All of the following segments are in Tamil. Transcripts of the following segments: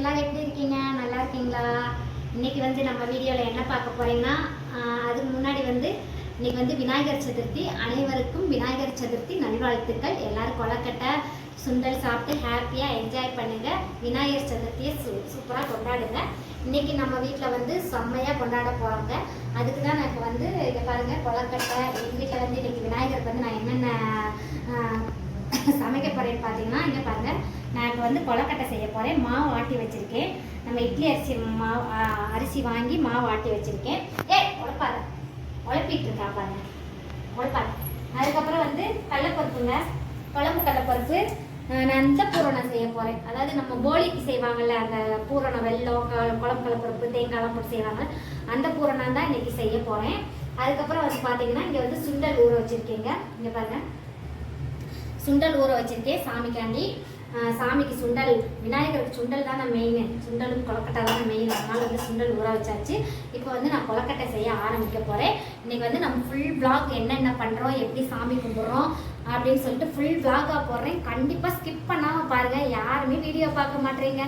எல்லாரும் எப்படி இருக்கீங்க? நல்லா இருக்கீங்களா? இன்னைக்கு வந்து நம்ம வீடியோவில் என்ன பார்க்க போறீங்கன்னா, அதுக்கு முன்னாடி வந்து இன்னைக்கு வந்து விநாயகர் சதுர்த்தி. அனைவருக்கும் விநாயகர் சதுர்த்தி நல்வாழ்த்துக்கள். எல்லாரும் கொலக்கட்டை சுண்டல் சாப்பிட்டு ஹாப்பியாக என்ஜாய் பண்ணுங்க. விநாயகர் சதுர்த்தியை சூப்பராக கொண்டாடுங்க. இன்னைக்கு நம்ம வீட்டில் வந்து செம்மையாக கொண்டாட போகிறாங்க. அதுக்கு தான் நான் இப்போ வந்து இதை பாருங்கள், கொலக்கட்டை. எங்கள் வீட்டில் வந்து இன்னைக்கு விநாயகருக்கு வந்து நான் என்னென்ன சமைக்க போகிறேன்னு பார்த்தீங்கன்னா, இங்கே பாருங்கள், நான் இப்போ வந்து கொலக்கட்டை செய்ய போகிறேன். மாவு ஆட்டி வச்சுருக்கேன். நம்ம இட்லி அரிசி வாங்கி மாவு ஆட்டி வச்சுருக்கேன். உழப்பாத, உழப்பிட்டு இருக்கா பாருங்க, உழப்பாத. அதுக்கப்புறம் வந்து கடலைப்பருப்புங்க, குழம்பு கடலைப்பருப்பு. நான் இந்த பூரணம் செய்ய போகிறேன். அதாவது நம்ம போலிக்கு செய்வாங்கள்ல, அந்த பூரணம், வெல்லம், குழம்பு கடலைப்பருப்பு, தேங்காய்லாம் போட்டு செய்வாங்க, அந்த பூரணம் தான் இன்றைக்கி செய்ய போகிறேன். அதுக்கப்புறம் வந்து பார்த்தீங்கன்னா, இங்கே வந்து சுண்டல் ஊற வச்சுருக்கேங்க. இங்கே பாருங்கள், சுண்டல் ஊற வச்சுருக்கேன் சாமிக்காண்டி. சாமிக்கு சுண்டல், விநாயகருக்கு சுண்டல் தானே மெயின், சுண்டலும் கொலக்கட்டை தானே மெயின். அதனால் வந்து சுண்டல் ஊற வச்சாச்சு. இப்போ வந்து நான் கொலக்கட்டை செய்ய ஆரம்பிக்க போகிறேன். இன்றைக்கி வந்து நம்ம ஃபுல் விளாக் என்னென்ன பண்ணுறோம், எப்படி சாமி கும்பிட்றோம் அப்படின்னு சொல்லிட்டு ஃபுல் விளாகாக போடுறேன். கண்டிப்பாக ஸ்கிப் பண்ணாமல் பாருங்கள். யாருமே வீடியோ பார்க்க மாட்டேறீங்க.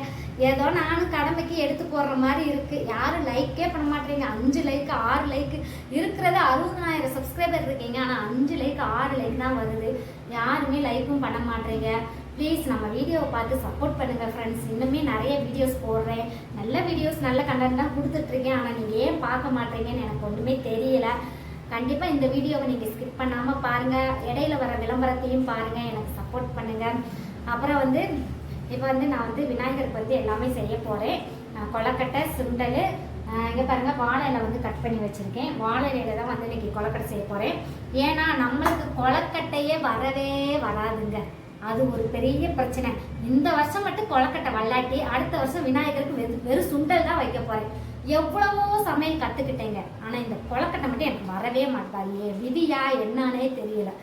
ஏதோ நானும் கடமைக்கு எடுத்து போடுற மாதிரி இருக்குது. யாரும் லைக்கே பண்ண மாட்டேறீங்க. 5 லைக்கு 6 லைக்கு இருக்கிறது 60,000 சப்ஸ்கிரைபர் இருக்கீங்க. ஆனால் 5 லைக்கு 6 லைக் தான் வருது. யாருமே லைக்கும் பண்ண மாட்டேறீங்க. ப்ளீஸ் நம்ம வீடியோவை பார்த்து சப்போர்ட் பண்ணுங்கள் ஃப்ரெண்ட்ஸ். இன்னுமே நிறைய வீடியோஸ் போடுறேன், நல்ல வீடியோஸ், நல்ல கண்டென்ட் தான் கொடுத்துட்ருக்கேன். ஆனால் நீங்கள் ஏன் பார்க்க மாட்டேறீங்கன்னு எனக்கு ஒன்றுமே தெரியலை. கண்டிப்பாக இந்த வீடியோவை நீங்கள் ஸ்கிப் பண்ணாமல் பாருங்கள். இடையில வர விளம்பரத்தையும் பாருங்கள், எனக்கு சப்போர்ட் பண்ணுங்கள். அப்புறம் வந்து இப்போ வந்து நான் வந்து விநாயகருக்கு வந்து எல்லாமே செய்ய போகிறேன். கொலக்கட்டை, சுண்டல். இங்கே பாருங்கள், வாழை இலை வந்து கட் பண்ணி வச்சுருக்கேன். வாழை இலையில தான் வந்து இன்றைக்கி கொலக்கட்டை செய்ய போகிறேன். ஏன்னா நம்மளுக்கு கொலக்கட்டையே வரவே வராதுங்க. அது ஒரு பெரிய பிரச்சனை. இந்த வருஷம் மட்டும் கொலக்கட்டை வல்லாட்டி அடுத்த வருஷம் விநாயகருக்கு வெறும் சுண்டல் தான் வைக்க போகிறேன். எவ்வளவோ சமையல் கற்றுக்கிட்டேங்க, ஆனால் இந்த கொலக்கட்டை மட்டும் எனக்கு வரவே மாட்டாது. விதியா என்னன்னே தெரியல.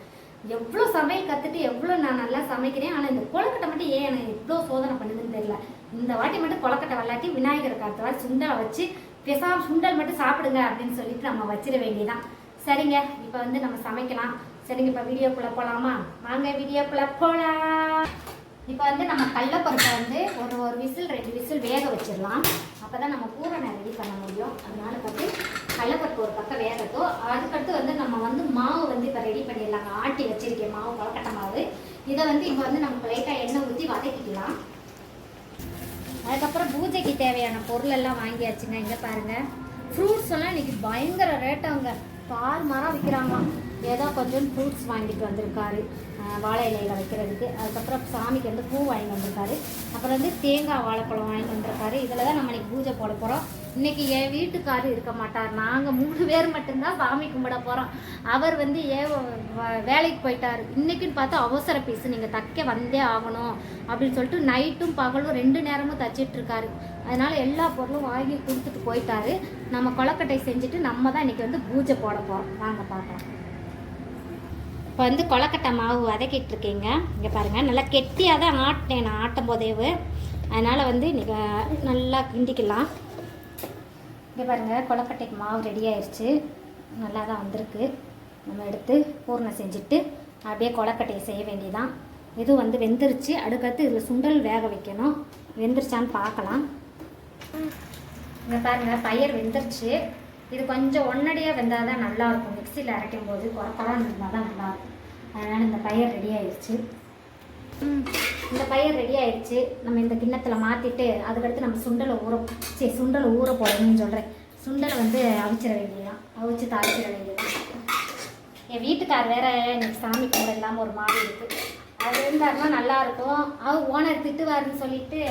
எவ்வளோ சமையல் கற்றுட்டு எவ்வளோ நான் நல்லா சமைக்கிறேன், ஆனால் இந்த கொலக்கட்டை மட்டும் ஏன் எனக்கு இவ்வளோ சோதனை பண்ணுதுன்னு தெரியல. இந்த வாட்டி மட்டும் கொலக்கட்டை வல்லாட்டி விநாயகருக்கு அடுத்த வாட்டி சுண்டலை வச்சு பேசாமல் சுண்டல் மட்டும் சாப்பிடுங்க அப்படின்னு சொல்லிட்டு நம்ம வச்சிட வேண்டியதான். சரிங்க, இப்போ வந்து நம்ம சமைக்கலாம். சரிங்க, இப்போ வீடியோக்குள்ளே போகலாமா? வாங்க வீடியோக்குள்ளே போகலாம். இப்போ வந்து நம்ம கடலைப்பருப்பை வந்து ஒரு விசில் 2 விசில் வேக வச்சிடலாம். அப்போ தான் நம்ம பூரணை ரெடி பண்ண முடியும். அதனால வந்து கடலைப்பருப்பு ஒரு பக்கம் வேகட்டும். அதுக்கடுத்து வந்து நம்ம வந்து மாவு வந்து இப்போ ரெடி பண்ணிடலாங்க. ஆட்டி வச்சிருக்கேன் மாவு, கொலக்கட்டை மாவு. இதை வந்து இப்போ வந்து நமக்கு லைட்டாக எண்ணெய் ஊற்றி வதக்கிக்கலாம். அதுக்கப்புறம் பூஜைக்கு தேவையான பொருள் எல்லாம் வாங்கியாச்சுங்க. இங்கே பாருங்கள், ஃப்ரூட்ஸ் எல்லாம் இன்றைக்கி பயங்கர ரேட்டாங்க. பால் மரம் விற்கிறாங்க. ஏதோ கொஞ்சம் ஃப்ரூட்ஸ் வாங்கிட்டு வந்திருக்காரு வாழை இலையில் வைக்கிறதுக்கு. அதுக்கப்புறம் சாமிக்கு வந்து பூ வாங்கிட்டு வந்திருக்காரு. அப்புறம் வந்து தேங்காய் வாழைப்பழம் வாங்கிட்டு வந்திருக்காரு. இதில் தான் நம்ம இன்றைக்கி பூஜை போட போகிறோம். இன்றைக்கி என் வீட்டுக்காரு இருக்க மாட்டார். நாங்கள் 3 பேர் மட்டும்தான் சாமி கும்பிட போகிறோம். அவர் வந்து வேலைக்கு போயிட்டார். இன்றைக்குன்னு பார்த்தா அவசர பீஸு, நீங்கள் தைக்க வந்தே ஆகணும் அப்படின்னு சொல்லிட்டு நைட்டும் பகலும் 2 நேரமும் தைச்சிட்ருக்காரு. அதனால் எல்லா பொருளும் வாங்கி கொடுத்துட்டு போயிட்டாரு. நம்ம கொலக்கட்டை செஞ்சுட்டு நம்ம தான் இன்றைக்கி வந்து பூஜை போட போகிறோம். வாங்க பார்க்கலாம். இப்போ வந்து கொலக்கட்டை மாவு வதக்கிட்டு இருக்கேங்க. இங்கே பாருங்கள், நல்லா கெட்டியாக தான் ஆட்டினேன் நான் ஆட்டும் போதேவு. அதனால் வந்து இன்றைக்கி நல்லா கிண்டிக்கலாம். இங்கே பாருங்கள், கொலக்கட்டைக்கு மாவு ரெடி ஆயிடுச்சு. நல்லா தான் வந்திருக்கு. நம்ம எடுத்து பூர்ணம் செஞ்சுட்டு அப்படியே கொலக்கட்டையை செய்ய வேண்டியதான். இது வந்து வெந்துருச்சு. அடுக்கடுத்து இதில் சுண்டல் வேக வைக்கணும். வெந்துருச்சான்னு பார்க்கலாம். இங்கே பாருங்கள், பயிர் வெந்துருச்சு. இது கொஞ்சம் ஒன்னடியாக வெந்தால் தான் நல்லாயிருக்கும். மிக்சியில் அரைக்கும் போது குறன்னு இருந்தால் தான் நல்லாயிருக்கும். அதனால் இந்த பயிர் ரெடி ஆயிடுச்சு. இந்த பயிர் ரெடி ஆயிடுச்சு. நம்ம இந்த கிண்ணத்தில் மாற்றிட்டு அதுக்கடுத்து நம்ம சுண்டலை ஊற போடணும்னு சொல்கிறேன். சுண்டலை வந்து அவிச்சிட வேண்டியதான், அவிச்சு தாளிச்சிட வேண்டியதான். என் வீட்டுக்கார் வேறு எனக்கு சாமி கும்பிட இல்லாமல் ஒரு மாதிரி இருக்குது. அது இருந்தாருன்னா நல்லாயிருக்கும். அவர் ஓனர் திட்டுவாருன்னு சொல்லிட்டு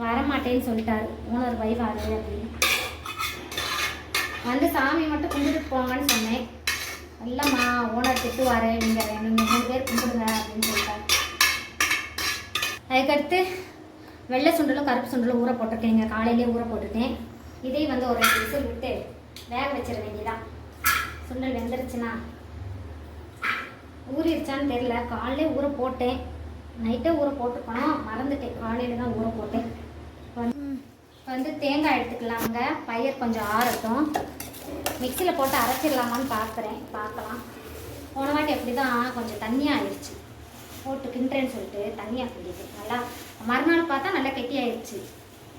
வரமாட்டேன்னு சொல்லிட்டாரு. ஓனர் வைவாரு அப்படின்னு வந்து சாமி மட்டும் கும்பிட்டுட்டு போங்கன்னு சொன்னேன். இல்லைம்மா, ஓனர் திட்டுவார், நீங்கள் 3 பேர் கும்பிடுங்க அப்படின்னு சொல்லிட்டாரு. அதுக்கடுத்து வெள்ளை சுண்டலும் கருப்பு சுண்டலும் ஊற போட்டிருக்கேங்க. காலையிலே ஊற போட்டுருக்கேன். இதையும் வந்து ஒரு 2 விசில் விட்டு வேக வச்சிட வேண்டியதான். சுண்டல் வெந்துருச்சுன்னா, ஊறிடுச்சான்னு தெரியல. காலையிலே ஊற போட்டேன், நைட்டே ஊற போட்டுக்கணும், மறந்துட்டேன். காலையில் தான் ஊற போட்டேன். இப்போ வந்து தேங்காய் எடுத்துக்கலாங்க. பயிர் கொஞ்சம் ஆறட்டும். மிக்சியில் போட்டு அரைச்சிடலாமான்னு பார்க்கலாம். போன வாட்டி அப்படி தான் கொஞ்சம் தண்ணியாக ஆயிடுச்சு. போட்டு கிண்டுறேன்னு சொல்லிட்டு தண்ணியாக கிண்டிட்டு நல்லா மறுநாள் பார்த்தா நல்லா கெட்டி ஆயிடுச்சு.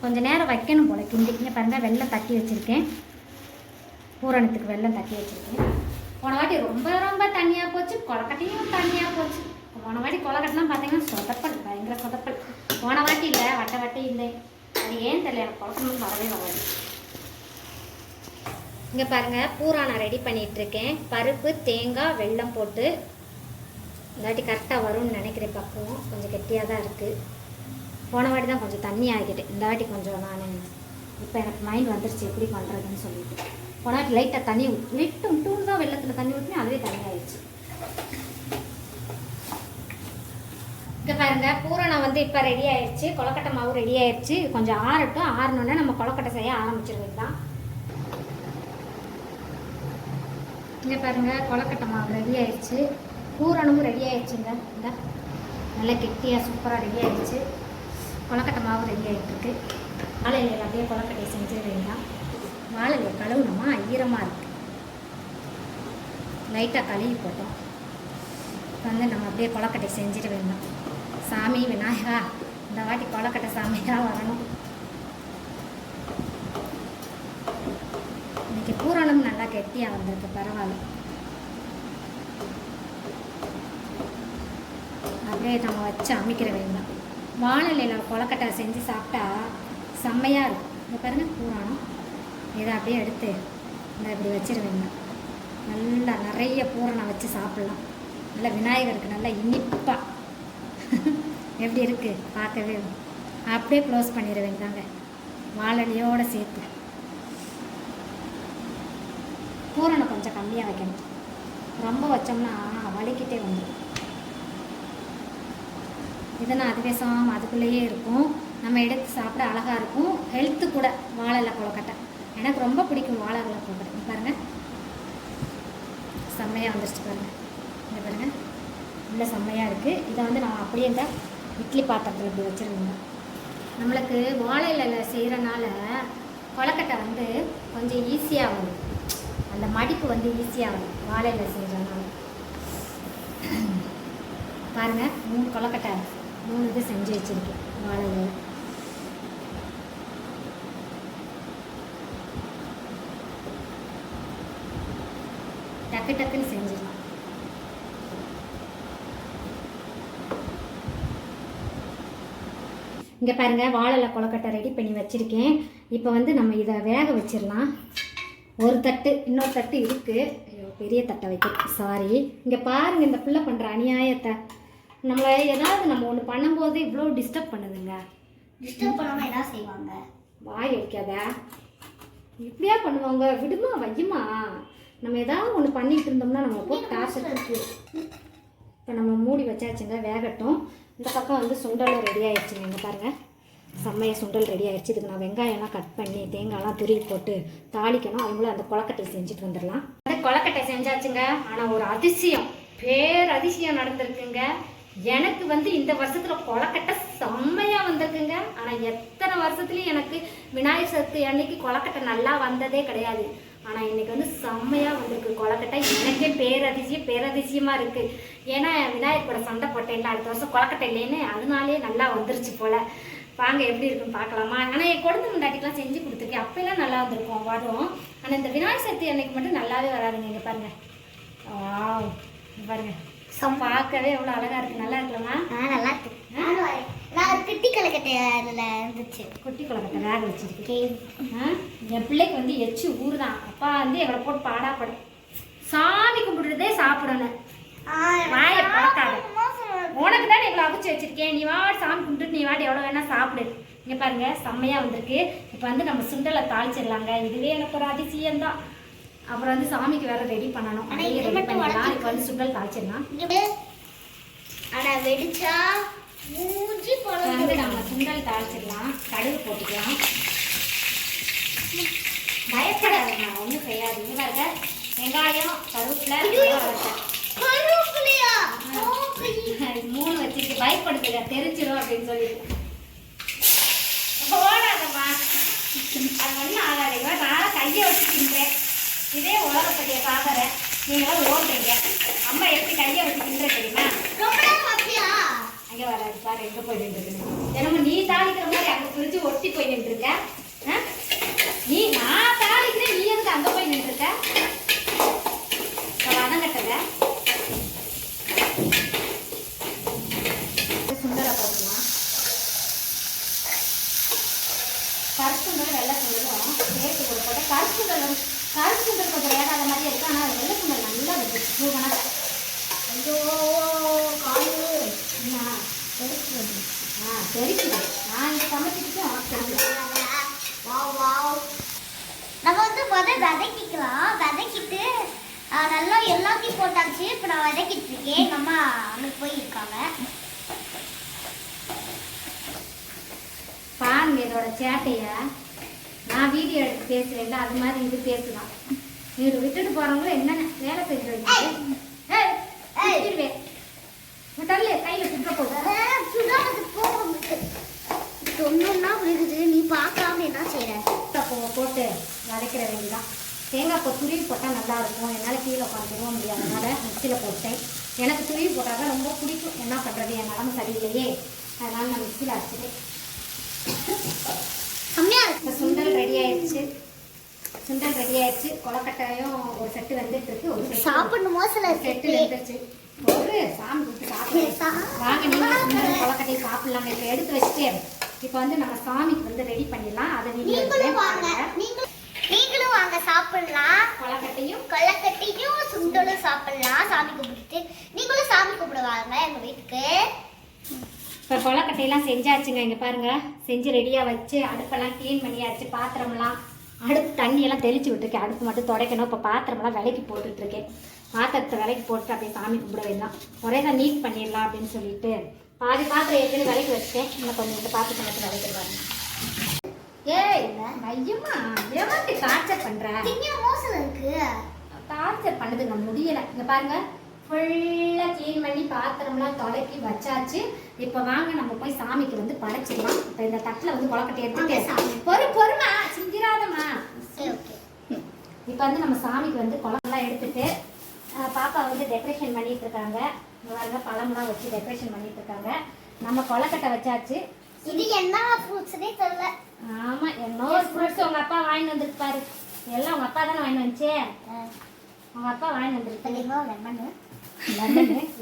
கொஞ்சம் நேரம் வைக்கணும் போல கிண்டிக்கிங்க பாருங்கள். வெல்லம் தட்டி வச்சுருக்கேன், பூரணத்துக்கு வெல்லம் தட்டி வச்சுருக்கேன். போன வாட்டி ரொம்ப ரொம்ப தண்ணியாக போச்சு, கொலக்கட்டையும் தண்ணியாக போச்சு. போன வாட்டி கொலக்கட்டைலாம் பார்த்தீங்கன்னா சொதப்பல், பயங்கர சொதப்பல். போன வாட்டி இல்லை, வட்டை இல்லை, அது ஏன் தெரியல, எனக்கு கொலக்கணும் வரவே வராது. இங்கே பாருங்கள், பூராணம் ரெடி பண்ணிகிட்ருக்கேன். பருப்பு, தேங்காய், வெல்லம் போட்டு இந்த வாட்டி கரெக்டாக வரும்னு நினைக்கிறேன். பக்குவம் கொஞ்சம் கெட்டியாக தான் இருக்குது. போன வாட்டி தான் கொஞ்சம் தண்ணி ஆகிட்டு, இந்த வாட்டி கொஞ்சம் நான் இப்போ எனக்கு மைண்ட் வந்துருச்சு எப்படி பண்ணுறதுன்னு சொல்லிட்டு. போன வாட்டி லைட்டாக தண்ணி டூன் தான் வெள்ளத்தில் தண்ணி ஊற்றினேன், அதுவே தண்ணி ஆகிடுச்சு. இங்கே பாருங்கள், பூரணம் வந்து இப்போ ரெடி ஆயிடுச்சு, கொலக்கட்டை மாவு ரெடி ஆயிடுச்சு. கொஞ்சம் ஆறட்டும், ஆறணுன்னா நம்ம கொலக்கட்டை செய்ய ஆரம்பிச்சிருவது தான். இங்கே பாருங்கள், கொலக்கட்டை மாவு ரெடி ஆயிடுச்சு, பூரணமும் ரெடி ஆயிடுச்சுங்க. இந்த நல்லா கெட்டியாக சூப்பராக ரெடி ஆயிடுச்சு. கொலக்கட்டை மாவு ரெடி ஆகிட்டுருக்கு. வாழையில அப்படியே கொலக்கட்டையை செஞ்சிட வேண்டாம். வாழையில கழுவுனோமா ஈரமாக இருக்குது, லைட்டாக கழுவி போட்டோம். வந்து நம்ம அப்படியே கொலக்கட்டை செஞ்சிட வேண்டாம். சாமி விநாயகா, இந்த வாட்டி கொலக்கட்டை சாமியாக வரணும். இன்றைக்கி பூரணம் நல்லா கெட்டியாக வந்திருக்கு, பரவாயில்ல. அப்படியே நம்ம வச்சு அமைக்கிற வேண்டாம். வாழையில கொலக்கட்டை செஞ்சு சாப்பிட்டா செம்மையாக இருக்கும். இந்த பாருங்கள் பூரணம், இதை அப்படியே எடுத்து இந்த இப்படி வச்சிட வேண்டாம். நல்லா நிறைய பூரணம் வச்சு சாப்பிட்லாம். நல்லா விநாயகருக்கு நல்லா இனிப்பாக எப்படி இருக்குது பார்க்கவே. அப்படியே க்ளோஸ் பண்ணிட வேண்டாங்க வாழையோடு சேர்த்து. பூரணம் கொஞ்சம் கம்மியாக வைக்கணும், ரொம்ப வச்சோம்னா வலிக்கிட்டே வந்துடும். இதெல்லாம் அதுவே சாமம் அதுக்குள்ளேயே இருக்கும், நம்ம எடுத்து சாப்பிட அழகாக இருக்கும். ஹெல்த்து கூட வாழையில கொலக்கட்டை எனக்கு ரொம்ப பிடிக்கும். வாழையில கொலக்கட்டை பாருங்கள் செம்மையாக வந்துருச்சு பாருங்கள். இங்கே பாருங்கள் நல்லா செம்மையாக இருக்குது. இதை வந்து நம்ம அப்படியே இந்த இட்லி பாத்திரத்தில் இப்படி வச்சுருந்தோம். நம்மளுக்கு வாழையில செய்கிறனால கொலக்கட்டை வந்து கொஞ்சம் ஈஸியாக வரும், அந்த மடிப்பு வந்து ஈஸியாக வரும் வாழையில செய்கிறனால. பாருங்கள் 3 கொலக்கட்டை 3 இது செஞ்சு வச்சுருக்கேன் வாழையில. டக்கு டக்குன்னு செஞ்சிடலாம். இங்கே பாருங்கள், வாழையில கொலக்கட்டை ரெடி பண்ணி வச்சுருக்கேன். இப்போ வந்து நம்ம இதை வேக வச்சிடலாம். ஒரு தட்டு, இன்னொரு தட்டு இருக்குது. ஐயோ பெரிய தட்டை வைக்க சாரி. இங்கே பாருங்கள், இந்த பிள்ளை பண்ணுற அநியாயத்தை. நம்மளை ஏதாவது நம்ம ஒன்று பண்ணும்போது இவ்வளோ டிஸ்டர்ப் பண்ணுதுங்க. டிஸ்டர்ப் பண்ணாமல் என்ன செய்வாங்க? வாய் வைக்காத, இப்படியா பண்ணுவாங்க? விடுமா வையுமா. நம்ம ஏதாவது ஒன்று பண்ணிகிட்டு இருந்தோம்னா நம்ம போட்டு டார்ச்சர் இருக்குது. இப்போ நம்ம மூடி வச்சாச்சுங்க, வேகட்டும். இந்த பக்கம் வந்து சுண்டல் ரெடி ஆகிடுச்சுங்க. இங்கே பாருங்கள், செம்மையாக சுண்டல் ரெடி ஆகிடுச்சு. இதுக்கு நான் வெங்காயம்லாம் கட் பண்ணி தேங்காய்லாம் துருவி போட்டு தாளிக்கணும். அதுக்குள்ளே அந்த கொலக்கட்டை செஞ்சுட்டு வந்துடலாம். அந்த கொலக்கட்டை செஞ்சாச்சுங்க. ஆனால் ஒரு அதிசயம், பேரதிசயம் நடந்திருக்குங்க. எனக்கு வந்து இந்த வருஷத்தில் கொலக்கட்டை செம்மையாக வந்திருக்குங்க. ஆனால் எத்தனை வருஷத்துலையும் எனக்கு விநாயகர் சதுர்த்தி அன்னைக்கு கொலக்கட்டை நல்லா வந்ததே கிடையாது. ஆனால் இன்றைக்கி வந்து செம்மையாக வந்திருக்கு கொலக்கட்டை. எனக்கே பேரதிசயமாக இருக்குது. ஏன்னா விநாயகர் கூட சண்டை போட்டேன்ல, அடுத்த வருஷம் கொலக்கட்டை இல்லைன்னு, அதனாலே நல்லா வந்துருச்சு போல். வாங்க எப்படி இருக்குன்னு பார்க்கலாமா. ஆனால் என் குழந்தை முண்டாட்டிக்கெலாம் செஞ்சு கொடுத்துருக்கேன், அப்போல்லாம் நல்லா வந்திருக்கும் வரும். ஆனால் இந்த விநாயகர் சதுர்த்தி அன்னைக்கு மட்டும் நல்லாவே வராதுங்க. இங்கே பாருங்கள், பாருங்கள் பார்க்கவே எவ்வளோ அழகாக இருக்குது. நல்லா இருக்கலாமா? நல்லா இருக்கு. நான் குட்டி கொலக்கட்டை அதில் இருந்துச்சு. குட்டி கொலக்கட்டை வேக வச்சுருக்கேன். என் பிள்ளைக்கு வந்து எச்சு ஊர் தான். அப்பா வந்து எங்களை போட்டு பாடாப்படு. சாமி கும்பிடுறதே சாப்பிடணும், வாயை பார்க்காத. உனக்கு தான் இவ்வளோ அவிச்சு வச்சுருக்கேன், நீ வாடி சாமி கும்பிட்டு நீ வாடி எவ்வளோ வேணால் சாப்பிடு. இங்கே பாருங்கள் செம்மையாக வந்திருக்கு. இப்போ வந்து நம்ம சுண்டலை தாளிச்சிடலாங்க. இதுவே எனக்கு ஒரு அதிசயம்தான். அப்புறம் வந்து சாமிக்கு வேற ரெடி பண்ணணும். இப்போ வந்து சுண்டல் தாளிச்சிடலாம். ஆனால் வெடிச்சா மூஞ்சி வந்து நம்ம சுண்டல் தாளிச்சிடலாம். கடுகு போட்டுக்கலாம். பயப்படாதுங்க, ஒன்றும் செய்யாது. இங்கே பாருங்க, வெங்காயம் கருவேப்பிலை 3 வச்சுட்டு பயப்படுத்துங்க, தெரிஞ்சிடும் அப்படின்னு சொல்லிட்டு போடாதம்மா. அது ஒன்றும் ஆகாதீங்க. நான் கையை வச்சுக்கின்றேன். இதே உலகப்படிய பார்க்குற நீங்களும் ஓடுறீங்க. அம்மா எப்படி கையை வச்சு தின்ற தெரியுமா? அங்கே வராது பாரு, எங்கே போயிட்டு இருக்குது. எனக்கு நீ தாளிக்கிற மாதிரி அங்கே பிரிஞ்சு ஒட்டி போய் போய் நின்றுருக்க? நீ நான் தாளிக்கிறேன், நீ எதுக்கு அங்கே போய் நின்றுருக்க? வதங்கட்டத சுண்டலை போட்டுக்கலாம். கருப்பு சுண்டல் வெள்ளை சுண்டலும் சேர்த்து கொடுப்போம். கருப்பு சுண்டல் கொஞ்சம் வேகாத மாதிரியே இருக்கு, ஆனால் வெள்ளை சுண்டல் நல்லா வந்துச்சு சூப்பராக. ஐயோ காலு என்ன தெரிக்குது? தெரிக்குது. நான் இங்கே சமைச்சிட்டு நம்ம வந்து முதல் வதக்கிக்கலாம். வதக்கிட்டு நல்லா எல்லாத்தையும் போட்டாச்சு. இப்போ நான் வதக்கிட்டு இருக்கேன். எங்கள் அம்மா அங்கே போயிருக்காங்க. பாருங்க இதோட சேட்டைய. நான் வீடியோ எடுத்து பேசுறேன்ல, அது மாதிரி இது பேசுதான். நீங்க விட்டுட்டு போறவங்களும் என்னென்ன வேலை செஞ்சு கையில சுற்ற சொன்னா விழுகுது. நீ பார்க்காம என்ன செய்யற? போட்டு வதக்கிற வேண்டியதான். தேங்காய் பூ துருவி போட்டால் நல்லா இருக்கும். என்னால் கீழே உட்காந்துருவோம் முடியாது, அதனால் மிக்சியில் போட்டேன். எனக்கு துருவி போட்டால் தான் ரொம்ப பிடிக்கும். என்ன பண்ணுறது, என் நிலமை சரியில்லையே, அதனால் நான் மிக்சியில் அரைச்சிட்டேன். இப்போ சுண்டல் ரெடி ஆயிடுச்சு. கொலக்கட்டையும் ஒரு செட்டு வந்துட்டு இருக்கு. ஒரு செட்டு சாப்பிடணுமோ சில செட்டு வந்துருச்சு. ஒரு சாமி கொடுத்து சாப்பிடுறேன். வாங்க நீங்கள் சுண்டல் கொலக்கட்டையை சாப்பிடலாம். இப்போ எடுத்து வச்சுட்டு இப்போ வந்து நம்ம சாமிக்கு வந்து ரெடி பண்ணிடலாம். அதை நீங்களும் வாங்க சாப்பிடலாம். கொலக்கட்டையும் சுண்டலும் சாப்பிடலாம். சாமி கும்பிட்டுட்டு நீங்களும் சாமி கும்பிட வாங்க எங்கள் வீட்டுக்கு. இப்போ கொலக்கட்டையெல்லாம் செஞ்சாச்சுங்க. இங்கே பாருங்கள், செஞ்சு ரெடியாக வச்சு அடுப்பெல்லாம் க்ளீன் பண்ணியாச்சு. பாத்திரமெல்லாம் அடுப்பு தண்ணியெல்லாம் தெளித்து விட்டுருக்கேன். அடுப்பு மட்டும் துடைக்கணும். இப்போ பாத்திரமெல்லாம் விலைக்கு போட்டுட்ருக்கேன். பாத்திரத்தை விலைக்கு போட்டு அப்படியே சாமி கும்பிட வேண்டாம், ஒரே தான் நீட் பண்ணிடலாம் அப்படின்னு சொல்லிட்டு பாதி பாத்திரம் ஏற்கனவே விலைக்கு வச்சுட்டேன். இன்னும் கொஞ்சம் பாத்திரத்தை மட்டும் விலைக்கிடுவாங்க. ஏய் ஐயம்மா, ஏமாத்தி டார்ச்சர் பண்ணுறேன். மோசம் இருக்கு. டார்ச்சர் பண்ணுதுங்க, முடியலை. இங்கே பாருங்கள், ஃபுல்லாக க்ளீன் பண்ணி பாத்திரம்லாம் தொடக்கி வச்சாச்சு. இப்போ வாங்க நம்ம போய் சாமிக்கு வந்து படைச்சிடலாம். இப்போ இந்த தட்டில் வந்து கொலக்கட்டை எடுத்துட்டு பொறுமா சிந்திராதம்மா. இப்போ வந்து நம்ம சாமிக்கு வந்து குழம்புலாம் எடுத்துட்டு பாப்பா வந்து டெக்கரேஷன் பண்ணிட்டு இருக்காங்க. பாருங்க, பழம்லாம் வச்சு டெக்கரேஷன் பண்ணிட்டு இருக்காங்க. நம்ம கொலக்கட்டை வச்சாச்சு. இது என்ன ஃப்ரூட்ஸ்னே தெரியல. ஆமா, என்ன ஃப்ரூட்ஸ் உங்க அப்பா வாங்கிட்டு வந்துருப்பாரு. எல்லாம் உங்க அப்பா தானே வாங்கிட்டு வந்துச்சு. உங்க அப்பா வாங்கிட்டு வந்துருக்கு.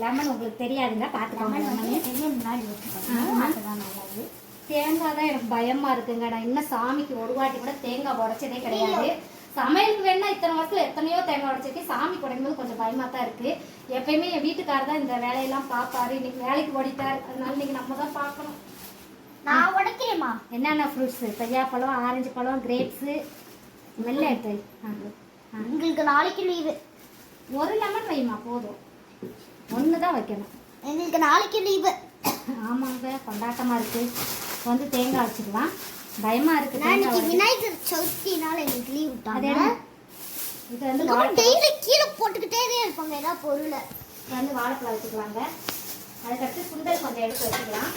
லெமன் உங்களுக்கு தெரியாதுங்க, பார்த்துக்கோங்க. தேங்காய் தான் எனக்கு பயமா இருக்குங்க. நான் இன்னும் சாமிக்கு ஒரு வாட்டி கூட தேங்காய் உடைச்சதே கிடையாது. சமையலுக்கு வேணா இத்தனை வருஷத்துல எத்தனையோ தேங்காய் உடைச்சிருக்கேன். சாமி உடைக்கும்போது கொஞ்சம் பயமா தான் இருக்கு. எப்பயுமே என் வீட்டுக்காரர் தான் இந்த வேலையெல்லாம் பார்ப்பாரு. இன்னைக்கு வேலைக்கு ஓடிட்டார், அதனால இன்னைக்கு நம்ம தான் பார்க்கணும். நான் உடைக்கிறேம்மா. என்னென்ன ஃப்ரூட்ஸ்? கொய்யாப்பழம், ஆரஞ்சு பழம், கிரேப்ஸு மெல்ல எடுத்து. உங்களுக்கு நாளைக்கு லீவு. ஒரு லெமன் வைமா போதும், ஒன்று தான் வைக்கணும். எங்களுக்கு நாளைக்கு லீவு. ஆமாங்க, கொண்டாட்டமாக இருக்குது. வந்து தேங்காய் வச்சுக்கலாம். பயமாக இருக்குது. விநாயகர் சதுர்த்தினால எங்களுக்கு லீவ் விட்டாங்க. இது வந்து டெய்லி கீழே போட்டுக்கிட்டே இருப்பாங்க ஏதாவது பொருளை. வந்து வாழைப்பழம் வச்சுக்குவாங்க. அதுக்கடுத்து சுண்டல் கொஞ்சம் எடுத்து வச்சுக்கலாம்.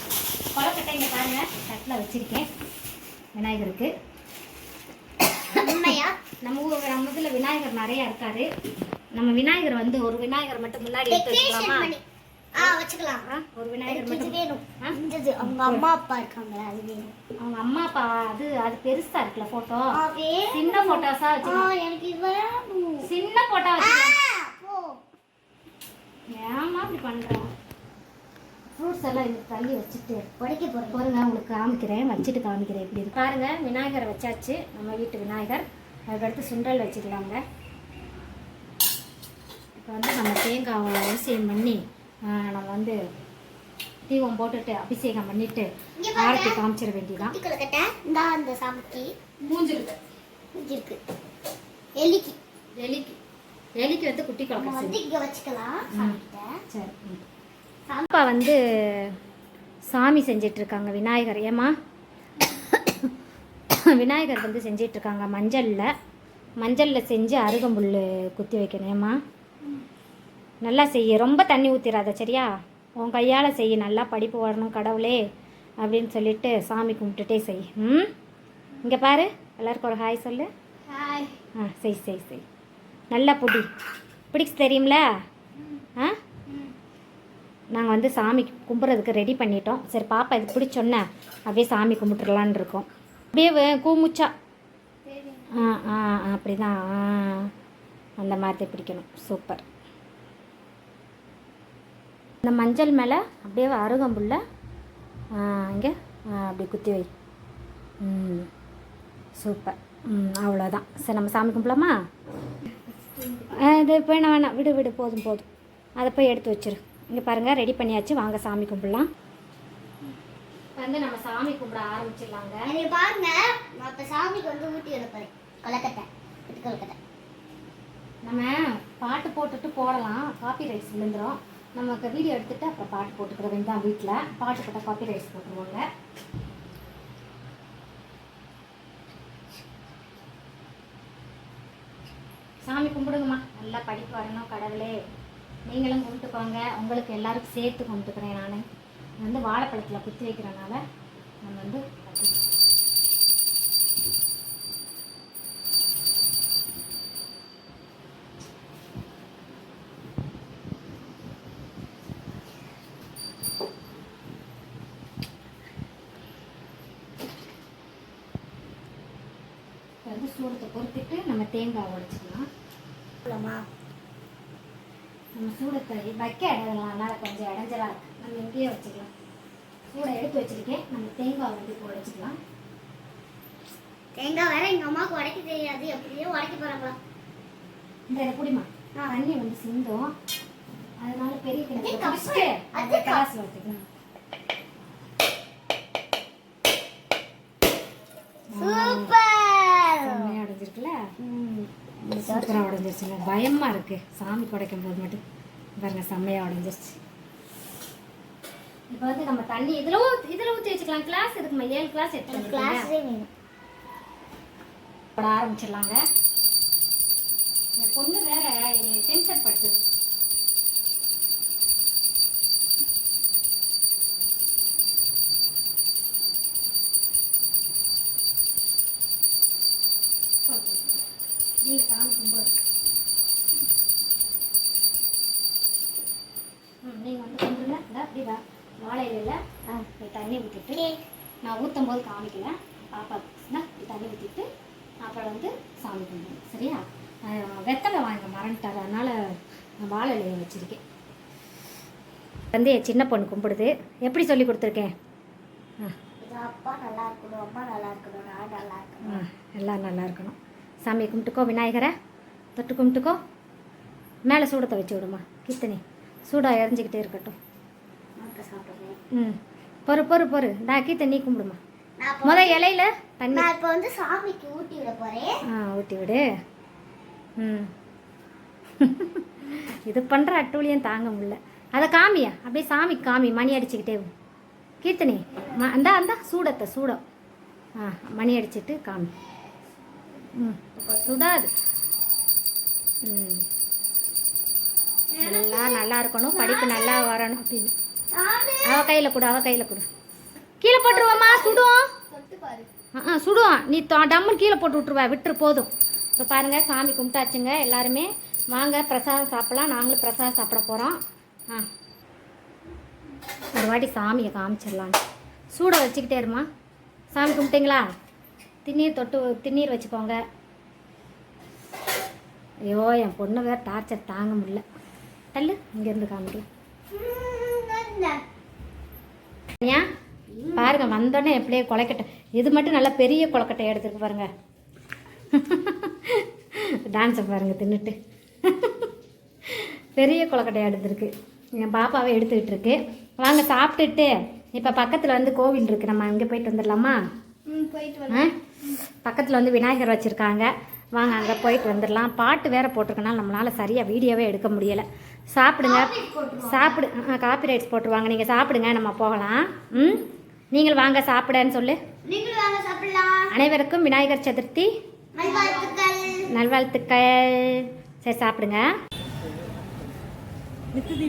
கொலக்கட்டை இங்கே பாருங்க, தட்டில் வச்சுருக்கேன் விநாயகருக்கு. உண்மையா? நம்ம இதில் விநாயகர் நிறையா இருக்காரு. நம்ம விநாயகர் வந்து ஒரு விநாயகர் மட்டும் முன்னாடி எடுத்து வச்சுக்கலாமா? வச்சுக்கலாம். ஒரு விநாயகர் மட்டும் வேணும். அவங்க அம்மா அப்பா இருக்காங்க, அது வேணும். அவங்க அம்மா அப்பா அது பெருசா இருக்குல்ல போட்டோ. சின்ன போட்டோஸா வச்சுக்கலாம். எனக்கு இது வேணும். சின்ன போட்டோ வச்சுக்கலாம். ஏமா இப்படி பண்றோம்? ஃப்ரூட்ஸ் எல்லாம் இந்த தள்ளி வச்சுட்டு உடைக்க போறேன். பாருங்க, உங்களுக்கு காமிக்கிறேன், வச்சுட்டு காமிக்கிறேன் எப்படி இருக்கு பாருங்க. விநாயகரை வச்சாச்சு, நம்ம வீட்டு விநாயகர். அதுக்கடுத்து சுண்டல் வச்சுக்கலாங்க. இப்போ வந்து நம்ம தேங்காவை அபிஷேகம் பண்ணி நம்ம வந்து தீபம் போட்டுட்டு அபிஷேகம் பண்ணிட்டு ஆரத்தி காமிச்சிட வேண்டியதான். அந்த சாமிக்கு மூஞ்சிருக்கு. எலிக்கு வந்து குட்டி குழம்பு வச்சுக்கலாம். சரி, அப்பா வந்து சாமி செஞ்சிட்டு இருக்காங்க விநாயகர். ஏமா விநாயகர் வந்து செஞ்சிட்டு இருக்காங்க மஞ்சளில் செஞ்சு அருகம்புல் குத்தி வைக்கணும். ஏமா நல்லா செய்ய, ரொம்ப தண்ணி ஊற்றிடாத சரியா? உன் கையால் செய்ய, நல்லா படிப்பு வரணும் கடவுளே அப்படின்னு சொல்லிட்டு சாமி கும்பிட்டுட்டே செய். இங்கே பாரு, எல்லாருக்கும் ஒரு ஹாய் சொல்லு. ஹாய். செய் நல்லா பிடிச்சு தெரியும்ல? நாங்கள் வந்து சாமி கும்பிட்றதுக்கு ரெடி பண்ணிட்டோம். சரி பாப்பா இது பிடிச்சோன்னே அப்படியே சாமி கும்பிட்டுடலான் இருக்கோம். அப்படியே கூமுச்சா அப்படி தான் அந்த மாதிரி பிடிக்கணும். சூப்பர். இந்த மஞ்சள் மேலே அப்படியே அருகம்புல்ல இங்கே அப்படி குத்தி வை. சூப்பர். அவ்வளோதான். சரி, நம்ம சாமி கும்பிடலாமா? இது வேணாம் விடு போதும். அதை போய் எடுத்து வச்சிரு. இங்கே பாருங்கள், ரெடி பண்ணியாச்சு. வாங்க சாமி கும்பிடலாம். வந்து நம்ம சாமி கும்பிட ஆரம்பிச்சிடலாங்க. என்னை பாருங்க, நான் இப்போ சாமிக்கு வந்து ஊட்டி எடுப்பேன். கொலக்கட்டை. நம்ம பாட்டு போட்டுட்டு போடலாம், காப்பி ரைட்ஸ் விழுந்துடும். நமக்கு வீடியோ எடுத்துகிட்டு அப்புறம் பாட்டு போட்டுக்கிறவங்க தான் வீட்டில் பாட்டு போட்டால் காப்பி ரைட்ஸ் போட்டுருவாங்க. சாமி கும்பிடுங்கம்மா. நல்லா படிப்பு வரணும் கடவுளே. நீங்களும் கும்பிட்டுக்கோங்க. உங்களுக்கு எல்லாருக்கும் சேர்த்து கும்பிட்டுக்கிறேன். நான் வந்து வாழைப்பழத்தில் குத்தி வைக்கிறனால நம்ம வந்து வந்து சூடத்தை பொறுத்துட்டு நம்ம தேங்காய் உடைச்சிக்கலாம். நம்ம சூடத்தை வைக்க இடம்லாம் கொஞ்சம் இடைஞ்சலா இருக்கு. நம்ம இங்கேயே வச்சுக்கலாம். சூடை எடுத்து வச்சிருக்கேன். நம்ம தேங்காய் வந்து இப்போ உடைச்சிக்கலாம். தேங்காய் வேற எங்க அம்மாவுக்கு உடைக்க தெரியாது. எப்படியோ உடைக்க போறாங்களா? இந்த குடிமா தண்ணி வந்து சிந்தும். அதனால பெரிய கிணத்துல கிளாஸ்ல வச்சுக்கலாம். சூப்பர். செம்மையா உடைஞ்சிருக்குல்ல? சூப்பராக உடஞ்சிருச்சுங்க. பயமாக இருக்குது சாமி குடைக்கும் போது மட்டும். பாருங்க, செம்மையாக உடஞ்சிருச்சு. இப்போ வந்து நம்ம தண்ணி இதில் ஊற்றி வச்சுக்கலாம். கிளாஸ் இருக்குமா? 7 கிளாஸ் எடுத்து போட ஆரம்பிச்சிடலாங்க. இந்த பொண்ணு வேற டென்ஷன் படுத்து. நீங்கள் சாமி கும்பிடு. நீங்கள் வந்து கும்பிடுங்க. இந்த அப்படிதா வாழையில தண்ணி ஊற்றிட்டு நான் ஊற்றும் போது காமிக்கல. பாப்பா தண்ணி ஊற்றிட்டு அப்புறம் வந்து சாமி கும்பிடுங்க. சரியா? வெத்தலை வாங்க மறந்துட்டார். அதனால் நான் வாழை இலையை வச்சுருக்கேன். வந்து என் சின்ன பொண்ணு கும்பிடுது. எப்படி சொல்லி கொடுத்துருக்கேன்? அப்பா நல்லா இருக்கணும், அம்மா நல்லா இருக்கணும், நான் நல்லா இருக்கணும், எல்லாம் நல்லா இருக்கணும். சாமியை கும்பிட்டுக்கோ. விநாயகரை தொட்டு கும்பிட்டுக்கோ. மேலே சூடத்தை வச்சு விடுமா. கீர்த்தனி சூடாக எரிஞ்சிக்கிட்டே இருக்கட்டும். பொறு கீர்த்தனி நீ கும்பிடுமா. இலையில தண்ணி இப்போ வந்து சாமிக்கு ஊட்டி விட போறேன். ஊட்டி விடு. இது பண்ணுற அட்டூழியம் தாங்க முடியல. அதை காமியா அப்படியே சாமிக்கு காமி. மணி அடிச்சுக்கிட்டே கீர்த்தனி அந்த சூடம் மணி அடிச்சுட்டு காமி. சுடாது. எல்லாம் நல்லா இருக்கணும், படிப்பு நல்லா வரணும் அப்படின்னு. அவ கையில் கொடு. கீழே போட்டுருவாம்மா. சுடுவான். நீ டம்முன்னு கீழே போட்டு விட்டுருவா. விட்டுரு போதும். இப்போ பாருங்கள், சாமி கும்பிட்டாச்சுங்க. எல்லாருமே வாங்க பிரசாதம் சாப்பிடலாம். நாங்களும் பிரசாதம் சாப்பிட போகிறோம். ஒரு வாட்டி சாமியை காமிச்சிடலாம். சூடை வச்சுக்கிட்டே இருமா. சாமி கும்பிட்டீங்களா? திண்ணீர் வச்சுக்கோங்க. ஐயோ, என் பொண்ணு வேறு டார்ச்சர் தாங்க முடியல. தள்ளு, இங்கேருந்து காமிக்கலாம். ஏன் பாருங்க, வந்தோடனே எப்படியே கொலைக்கட்டை. இது மட்டும் நல்லா பெரிய கொலைக்கட்டை எடுத்துருக்கு பாருங்க. டான்ஸை பாருங்க தின்னுட்டு. பெரிய கொலைக்கட்டை எடுத்துருக்கு. என் பாப்பாவை எடுத்துக்கிட்டு இருக்கு. வாங்க சாப்பிட்டுட்டு இப்போ பக்கத்தில் வந்து கோவில் இருக்குது. நம்ம இங்கே போயிட்டு வந்துடலாமா? பக்கத்தில் வந்து விநாயகர் வச்சுருக்காங்க. வாங்க அங்கே போயிட்டு வந்துடலாம். பாட்டு வேறு போட்டிருக்கனால நம்மளால் சரியாக வீடியோவே எடுக்க முடியலை. சாப்பிடுங்க. காப்பி ரைட்ஸ் போட்டுருவாங்க. நீங்கள் சாப்பிடுங்க, நம்ம போகலாம். நீங்கள் வாங்க சாப்பிடன்னு சொல்லு. அனைவருக்கும் விநாயகர் சதுர்த்தி நல்வாழ்த்துக்கள். சரி, சாப்பிடுங்க.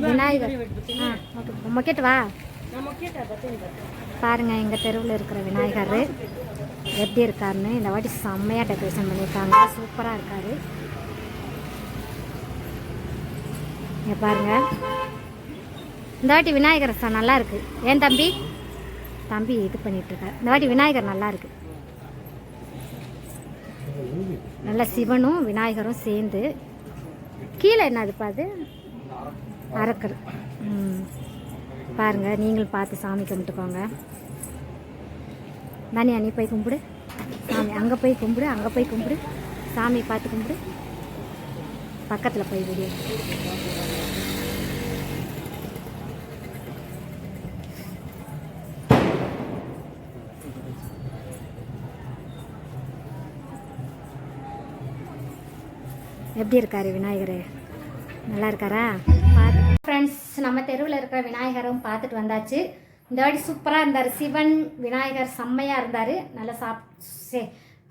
விநாயகர் மொக்கெட்டு வா. பாருங்க, எங்கள் தெருவில் இருக்கிற விநாயகர் எப்படி இருக்காருன்னு. இந்த வாட்டி செம்மையாக டெக்கரேஷன் பண்ணியிருக்காங்க. சூப்பராக இருக்காரு. இங்கே பாருங்க, இந்த வாட்டி விநாயகர் நல்லா இருக்கு. ஏன் தம்பி இது பண்ணிட்டு இருக்காரு. இந்த வாட்டி விநாயகர் நல்லா இருக்கு. நல்லா சிவனும் விநாயகரும் சேர்ந்து. கீழே என்னதுப்பா அது? அரக்கர். பாருங்கள், நீங்களும் பார்த்து சாமி கும்பிட்டுக்கோங்க. தானே நீ போய் கும்பிடு சாமி, அங்கே போய் கும்பிடு, அங்கே போய் கும்பிடு சாமி, பார்த்து கும்பிடு. பக்கத்தில் போய் வீடியோ. எப்படி இருக்காரு விநாயகர்? நல்லா இருக்காரா? பார்த்து ஃப்ரெண்ட்ஸ், நம்ம தெருவில் இருக்கிற விநாயகரும் பார்த்துட்டு வந்தாச்சு. இந்த வாட்டி சூப்பராக இருந்தார். சிவன் விநாயகர் செம்மையாக இருந்தார். நல்லா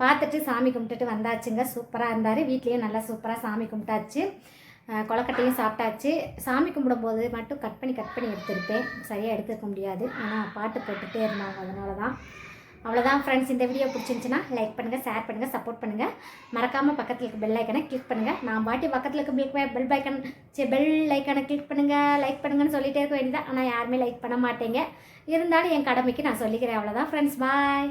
பார்த்துட்டு சாமி கும்பிட்டுட்டு வந்தாச்சுங்க. சூப்பராக இருந்தார். வீட்லேயும் நல்லா சூப்பராக சாமி கும்பிட்டாச்சு. கொலக்கட்டையும் சாப்பிட்டாச்சு. சாமி கும்பிடும்போது மட்டும் கட் பண்ணி எடுத்துருப்பேன். சரியாக எடுத்துக்க முடியாது, ஏன்னா பாட்டு போட்டுகிட்டே இருந்தாங்க. அதனால தான். அவ்வளோதான் ஃப்ரெண்ட்ஸ். இந்த வீடியோ பிடிச்சிருந்துச்சுன்னா லைக் பண்ணுங்கள், ஷேர் பண்ணுங்கள், சப்போர்ட் பண்ணுங்கள். மறக்காமல் பக்கத்தில் இருக்க பெல் ஐக்கனை கிளிக் பண்ணுங்கள். நான் பாட்டி பக்கத்தில் இருக்க பெல் ஐக்கனை கிளிக் பண்ணுங்கள், லைக் பண்ணுங்கன்னு சொல்லிகிட்டே இருக்க வேண்டியதான். ஆனால் யாருமே லைக் பண்ண மாட்டேங்க. இருந்தாலும் என் கடமைக்கு நான் சொல்லிக்கிறேன். அவ்வளோதான் ஃப்ரெண்ட்ஸ். பாய்.